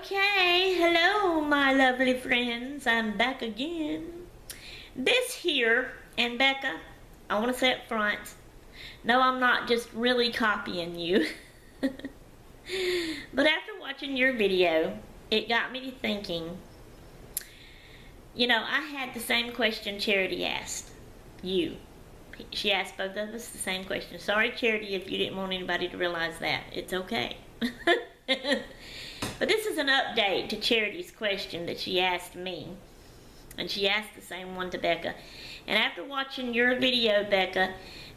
Okay, hello my lovely friends, I'm back again. This here, and Becca, I want to say up front, no, I'm not just really copying you. But after watching your video, it got me to thinking, I had the same question Charity asked you. She asked both of us the same question. Sorry, Charity, if you didn't want anybody to realize that. It's okay. But this is an update to Charity's question that she asked me. And she asked the same one to Becca. And after watching your video, Becca,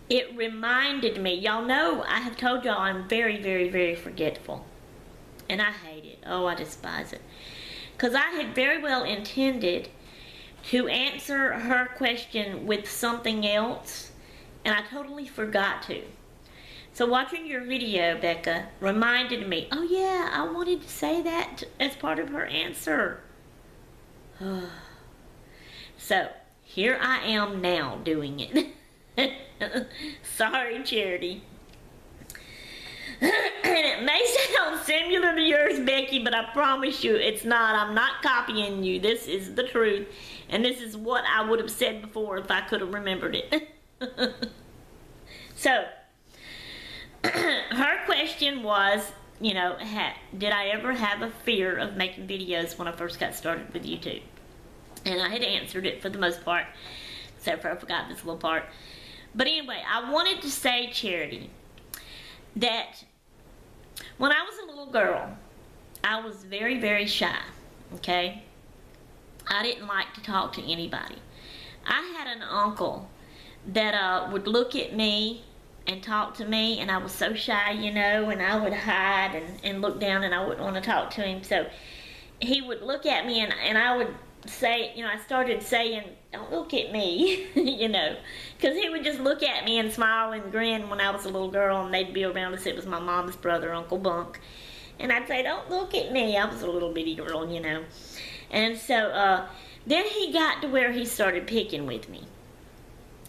it reminded me. Y'all know I have told y'all I'm very, very, very forgetful. And I hate it. Oh, I despise it. Because I had very well intended to answer her question with something else. And I totally forgot to. So watching your video, Becca, reminded me, oh yeah, I wanted to say that as part of her answer. So, here I am now doing it. Sorry, Charity. And it may sound similar to yours, Becky, but I promise you it's not. I'm not copying you. This is the truth. And this is what I would have said before if I could have remembered it. So, her question was, did I ever have a fear of making videos when I first got started with YouTube? And I had answered it for the most part, except for I forgot this little part. But anyway, I wanted to say, Charity, that when I was a little girl, I was very, very shy, okay? I didn't like to talk to anybody. I had an uncle that would look at me and talk to me, and I was so shy, and I would hide and look down, and I wouldn't want to talk to him. So he would look at me, and I would say, I started saying, don't look at me, because he would just look at me and smile and grin when I was a little girl, and they'd be around us. It was my mom's brother, Uncle Bunk, and I'd say, don't look at me. I was a little bitty girl, And so then he got to where he started picking with me.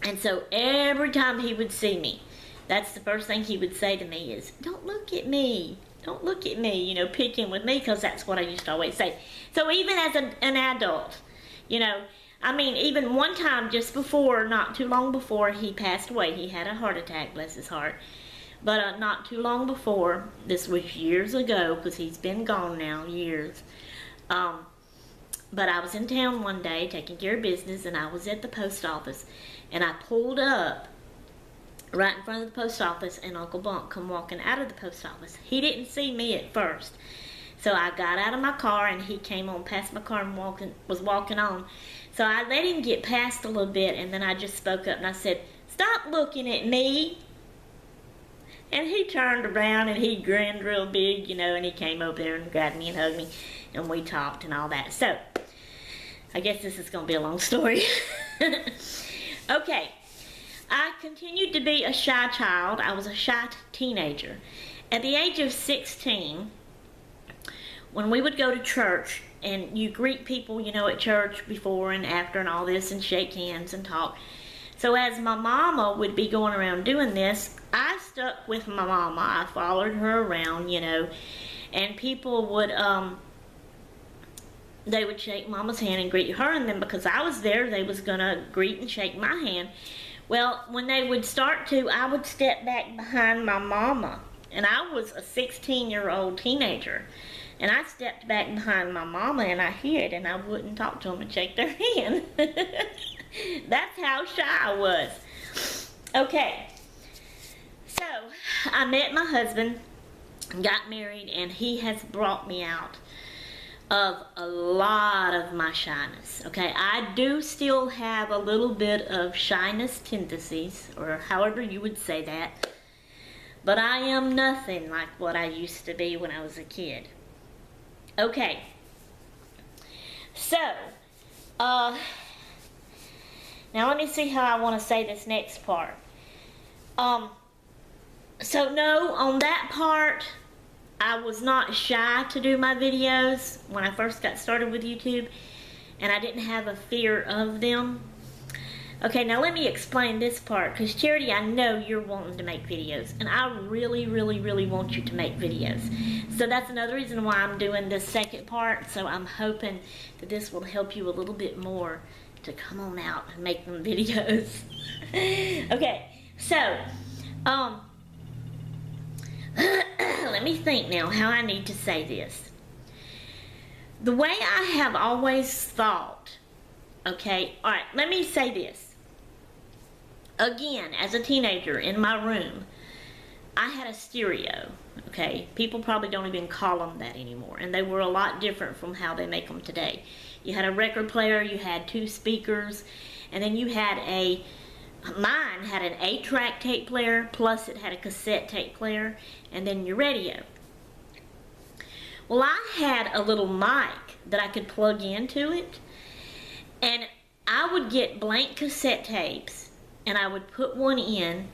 And so every time he would see me, that's the first thing he would say to me is, don't look at me. Don't look at me, picking with me, because that's what I used to always say. So even as an adult, even one time just before, not too long before he passed away, he had a heart attack, bless his heart. But not too long before, this was years ago, because he's been gone now, years. But I was in town one day taking care of business, and I was at the post office, and I pulled up right in front of the post office, and Uncle Bunk come walking out of the post office. He didn't see me at first. So I got out of my car, and he came on past my car and was walking on. So I let him get past a little bit, and then I just spoke up and I said, stop looking at me. And he turned around and he grinned real big, and he came over there and grabbed me and hugged me, and we talked and all that. So I guess this is going to be a long story. Okay. I continued to be a shy child. I was a shy teenager. At the age of 16, when we would go to church, and you greet people, at church before and after and all this, and shake hands and talk. So as my mama would be going around doing this, I stuck with my mama. I followed her around, and people would, they would shake mama's hand and greet her, and then because I was there, they was going to greet and shake my hand. Well, when they would start to, I would step back behind my mama. And I was a 16-year-old teenager. And I stepped back behind my mama, and I hid, and I wouldn't talk to them and shake their hand. That's how shy I was. Okay. So, I met my husband, got married, and he has brought me out of a lot of my shyness. Okay, I do still have a little bit of shyness tendencies, or however you would say that, but I am nothing like what I used to be when I was a kid. Okay, so now let me see how I want to say this next part. So no, on that part, I was not shy to do my videos when I first got started with YouTube, and I didn't have a fear of them. Okay, now let me explain this part, because Charity, I know you're wanting to make videos, and I really, really, really want you to make videos. So that's another reason why I'm doing this second part, so I'm hoping that this will help you a little bit more to come on out and make them videos. Okay, so, let me think now how I need to say this. The way I have always thought, okay, alright, let me say this. Again, as a teenager in my room, I had a stereo, okay? People probably don't even call them that anymore, and they were a lot different from how they make them today. You had a record player, you had 2 speakers, and then you had mine had an 8-track tape player, plus it had a cassette tape player, and then your radio. Well, I had a little mic that I could plug into it, and I would get blank cassette tapes, and I would put one in,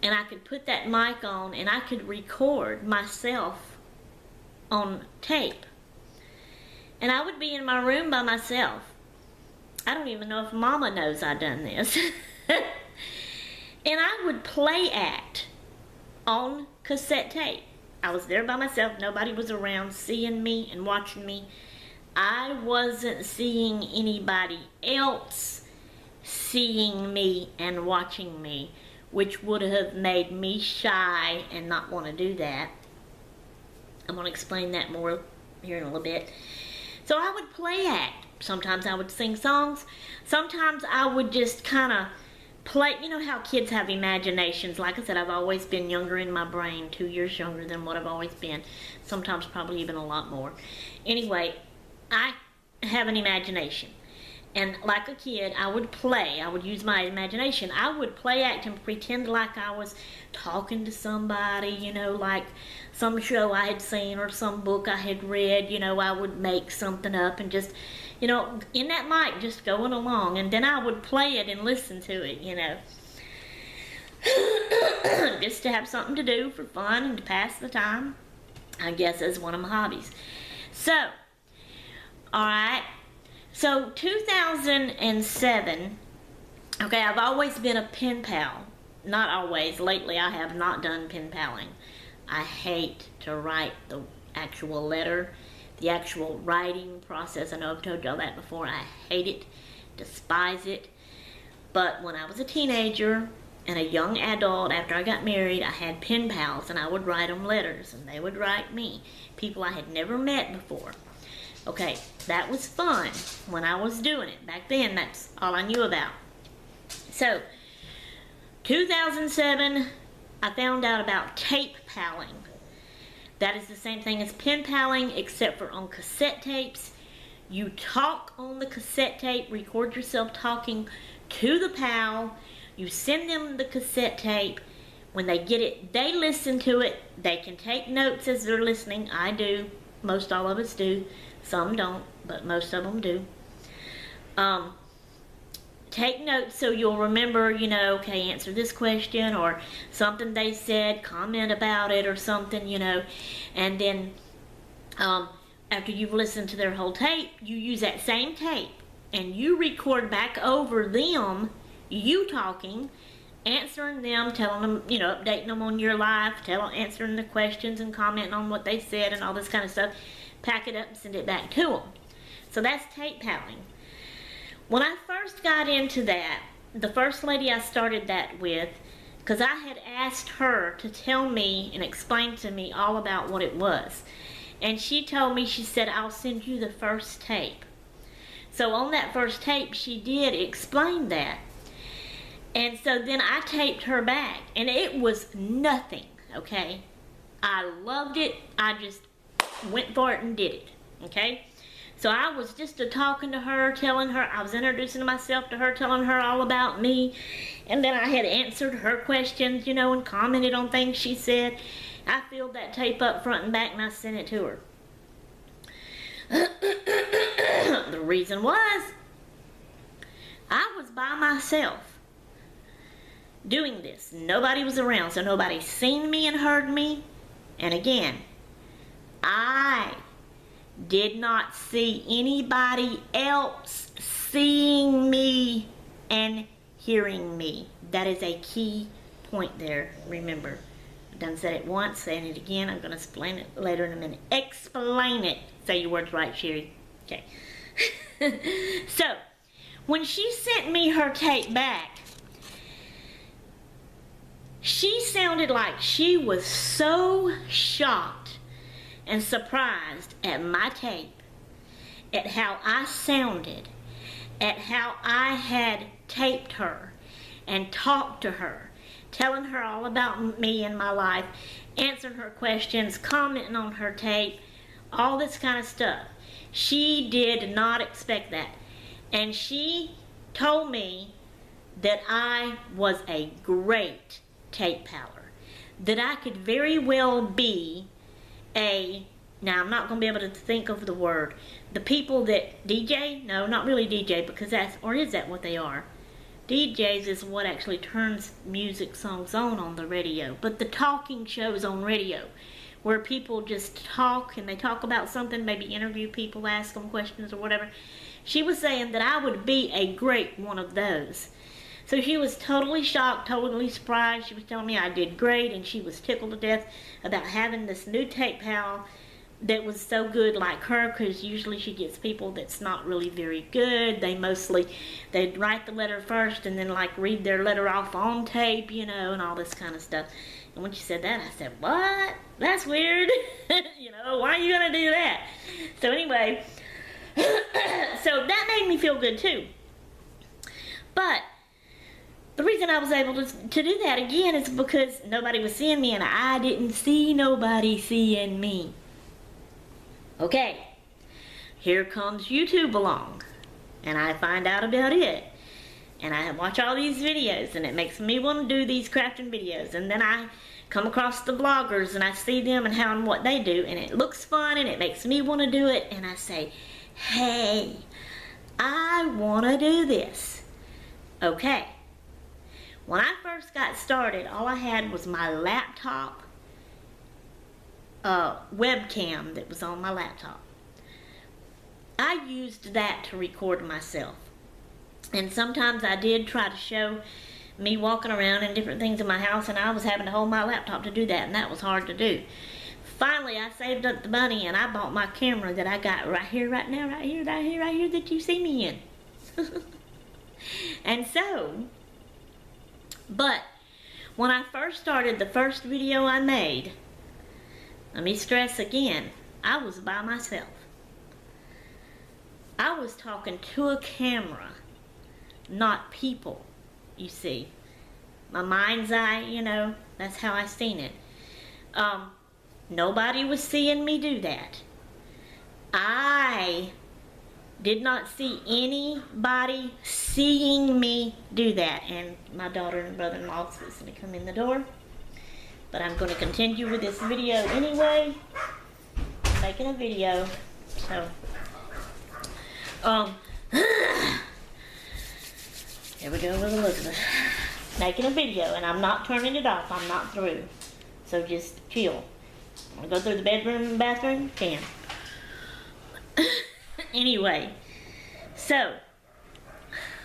and I could put that mic on, and I could record myself on tape. And I would be in my room by myself. I don't even know if Mama knows I done this. And I would play act on cassette tape. I was there by myself. Nobody was around seeing me and watching me. I wasn't seeing anybody else seeing me and watching me, which would have made me shy and not want to do that. I'm going to explain that more here in a little bit. So I would play act. Sometimes I would sing songs. Sometimes I would just kind of play. You know how kids have imaginations. Like I said, I've always been younger in my brain, 2 years younger than what I've always been. Sometimes probably even a lot more. Anyway, I have an imagination. And like a kid, I would play. I would use my imagination. I would play act and pretend like I was talking to somebody, you know, like some show I had seen or some book I had read. You know, I would make something up and just, you know, in that mic, just going along. And then I would play it and listen to it, you know. Just to have something to do for fun and to pass the time, I guess, as one of my hobbies. So, alright. So 2007, okay, I've always been a pen pal. Not always. Lately I have not done pen paling. I hate to write the actual letter, the actual writing process. I know I've told y'all that before. I hate it, despise it. But when I was a teenager and a young adult, after I got married, I had pen pals, and I would write them letters, and they would write me. People I had never met before. Okay, that was fun when I was doing it. Back then, that's all I knew about. So, 2007, I found out about tape paling. That is the same thing as pen paling, except for on cassette tapes. You talk on the cassette tape, record yourself talking to the pal. You send them the cassette tape. When they get it, they listen to it. They can take notes as they're listening. I do. Most all of us do. Some don't, but most of them do. Take notes so you'll remember, you know, okay, answer this question, or something they said, comment about it or something, you know. And then after you've listened to their whole tape, you use that same tape and you record back over them, you talking, answering them, telling them, you know, updating them on your life, answering the questions and commenting on what they said and all this kind of stuff. Pack it up and send it back to them. So that's tape paling. When I first got into that, the first lady I started that with, because I had asked her to tell me and explain to me all about what it was. And she told me, she said, I'll send you the first tape. So on that first tape, she did explain that. And so then I taped her back, and it was nothing, okay? I loved it. I just went for it and did it, okay? So I was just talking to her, telling her, I was introducing myself to her, telling her all about me, and then I had answered her questions, you know, and commented on things she said. I filled that tape up front and back, and I sent it to her. The reason was, I was by myself doing this. Nobody was around, so nobody seen me and heard me. And again, I did not see anybody else seeing me and hearing me. That is a key point there, remember. I've done said it once, saying it again. I'm going to explain it later in a minute. Explain it. Say your words right, Sherry. Okay. So, when she sent me her tape back, she sounded like she was so shocked and surprised at my tape, at how I sounded, at how I had taped her and talked to her, telling her all about me and my life, answering her questions, commenting on her tape, all this kind of stuff. She did not expect that. And she told me that I was a great tape howler, that I could very well be now I'm not going to be able to think of the word, the people that DJ, no, not really DJ, because that's, or is that what they are? DJs is what actually turns music songs on the radio, but the talking shows on radio, where people just talk and they talk about something, maybe interview people, ask them questions or whatever. She was saying that I would be a great one of those. So she was totally shocked, totally surprised. She was telling me I did great, and she was tickled to death about having this new tape pal that was so good like her, because usually she gets people that's not really very good. They'd write the letter first and then like read their letter off on tape, you know, and all this kind of stuff. And when she said that, I said, what? That's weird. You know, why are you going to do that? So anyway, so that made me feel good too. But the reason I was able to do that again is because nobody was seeing me, and I didn't see nobody seeing me. Okay, here comes YouTube along, and I find out about it, and I watch all these videos, and it makes me want to do these crafting videos, and then I come across the vloggers, and I see them and how and what they do, and it looks fun, and it makes me want to do it, and I say, hey, I want to do this. Okay, when I first got started, all I had was my laptop webcam that was on my laptop. I used that to record myself, and sometimes I did try to show me walking around and different things in my house, and I was having to hold my laptop to do that, and that was hard to do. Finally, I saved up the money, and I bought my camera that I got right here, right now, right here that you see me in. And so, but when I first started, the first video I made, let me stress again, I was by myself. I was talking to a camera, not people, you see. My mind's eye, you know, that's how I seen it. Nobody was seeing me do that. I did not see anybody seeing me do that. And my daughter and brother-in-law is listening to come in the door. But I'm going to continue with this video anyway. I'm making a video. So, here we go with Elizabeth. Making a video, and I'm not turning it off. I'm not through. So just chill. Want to go through the bedroom and bathroom? Can. Anyway, so,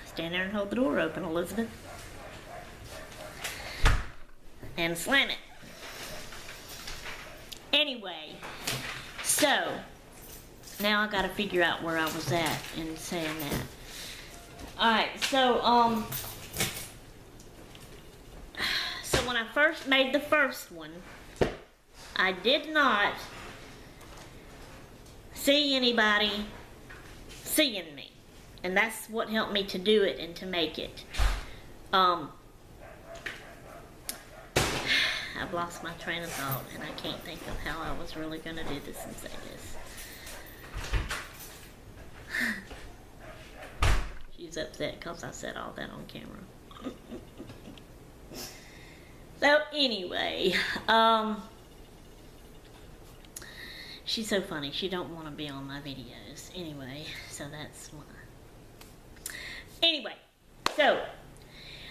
stand there and hold the door open, Elizabeth. And slam it. Anyway, so, now I gotta figure out where I was at in saying that. Alright, so when I first made the first one, I did not see anybody seeing me. And that's what helped me to do it and to make it. I've lost my train of thought, and I can't think of how I was really going to do this and say this. She's upset because I said all that on camera. So anyway, she's so funny. She don't want to be on my videos. Anyway, so that's why. Anyway, so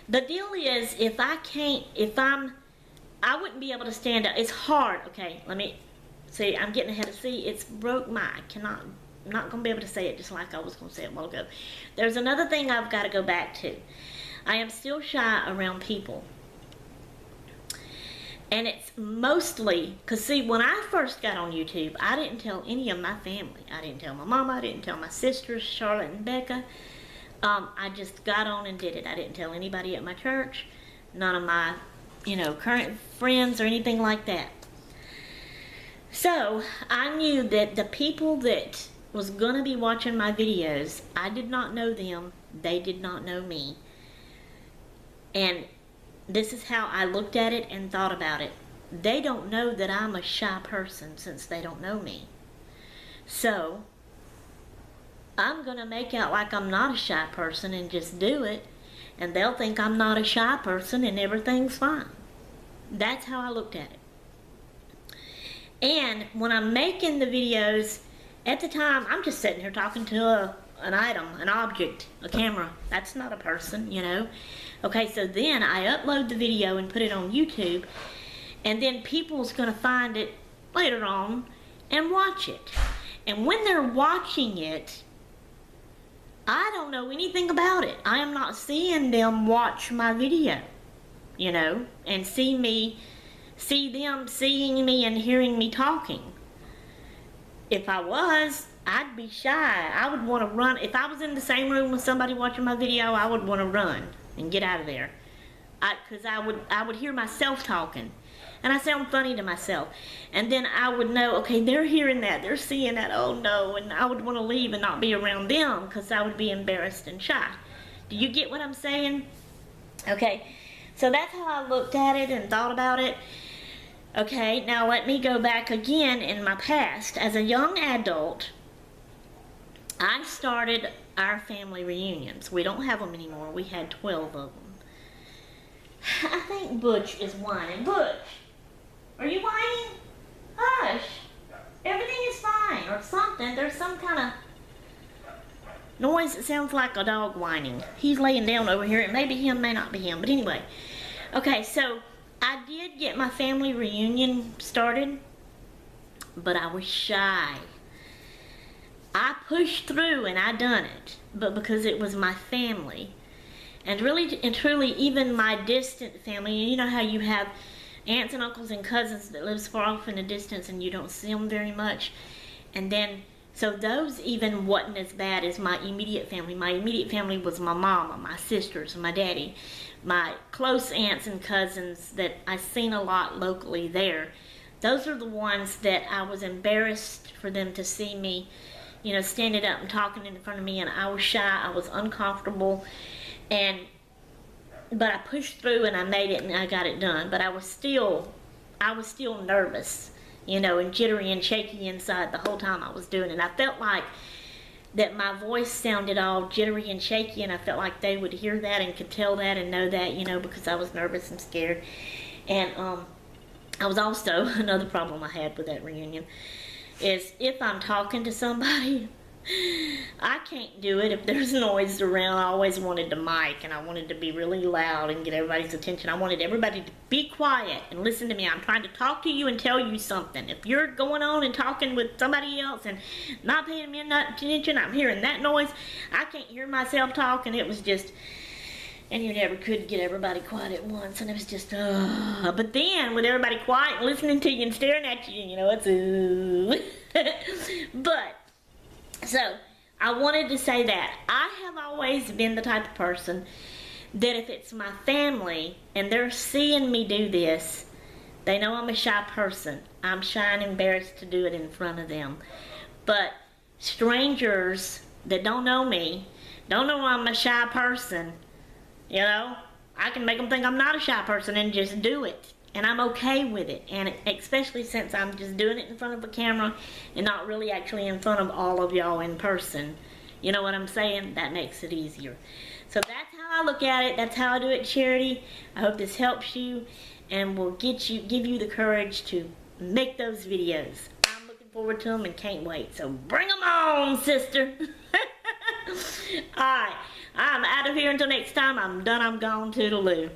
the deal is, I wouldn't be able to stand up. It's hard. Okay, let me see. I'm getting ahead of it's broke my. I'm not going to be able to say it just like I was going to say it a while ago. There's another thing I've got to go back to. I am still shy around people. And it's mostly, because see, when I first got on YouTube, I didn't tell any of my family. I didn't tell my mama, I didn't tell my sisters, Charlotte and Becca. I just got on and did it. I didn't tell anybody at my church, none of my, current friends or anything like that. So, I knew that the people that was going to be watching my videos, I did not know them, they did not know me. And this is how I looked at it and thought about it. They don't know that I'm a shy person since they don't know me. So, I'm going to make out like I'm not a shy person and just do it. And they'll think I'm not a shy person and everything's fine. That's how I looked at it. And when I'm making the videos, at the time, I'm just sitting here talking to an item, an object, a camera. That's not a person, Okay, so then I upload the video and put it on YouTube, and then people's going to find it later on and watch it. And when they're watching it, I don't know anything about it. I am not seeing them watch my video, and see them seeing me and hearing me talking. If I was, I'd be shy. I would want to run. If I was in the same room with somebody watching my video, I would want to run and get out of there. Because I would hear myself talking. And I sound funny to myself. And then I would know, okay, they're hearing that. They're seeing that. Oh, no. And I would want to leave and not be around them because I would be embarrassed and shy. Do you get what I'm saying? Okay. So that's how I looked at it and thought about it. Okay, now let me go back again in my past. As a young adult, I started our family reunions. We don't have them anymore. We had 12 of them. I think Butch is whining. Butch, are you whining? Hush. Everything is fine or something. There's some kind of noise that sounds like a dog whining. He's laying down over here. It may be him, may not be him. But anyway. Okay, so I did get my family reunion started, but I was shy. I pushed through and I done it, but because it was my family. And really and truly, even my distant family, you know how you have aunts and uncles and cousins that lives far off in the distance and you don't see them very much. And then, so those even wasn't as bad as my immediate family. My immediate family was my mama, my sisters, my daddy, my close aunts and cousins that I seen a lot locally there. Those are the ones that I was embarrassed for them to see me, standing up and talking in front of me, and I was shy, I was uncomfortable, but I pushed through and I made it and I got it done. But I was still nervous, and jittery and shaky inside the whole time I was doing it. I felt like that my voice sounded all jittery and shaky, and I felt like they would hear that and could tell that and know that, because I was nervous and scared. And I was also, another problem I had with that reunion is if I'm talking to somebody, I can't do it if there's noise around. I always wanted the mic, and I wanted to be really loud and get everybody's attention. I wanted everybody to be quiet and listen to me. I'm trying to talk to you and tell you something. If you're going on and talking with somebody else and not paying me attention, I'm hearing that noise. I can't hear myself talk, and it was just, and you never could get everybody quiet at once, and it was just, but then with everybody quiet and listening to you and staring at you, it's but, so, I wanted to say that I have always been the type of person that if it's my family and they're seeing me do this, they know I'm a shy person. I'm shy and embarrassed to do it in front of them. But strangers that don't know me, don't know I'm a shy person, I can make them think I'm not a shy person and just do it. And I'm okay with it, and especially since I'm just doing it in front of a camera and not really actually in front of all of y'all in person. You know what I'm saying? That makes it easier. So that's how I look at it. That's how I do it, Charity. I hope this helps you and will give you the courage to make those videos. I'm looking forward to them and can't wait. So bring them on, sister. Alright, I'm out of here until next time. I'm done. I'm gone. Toodaloo.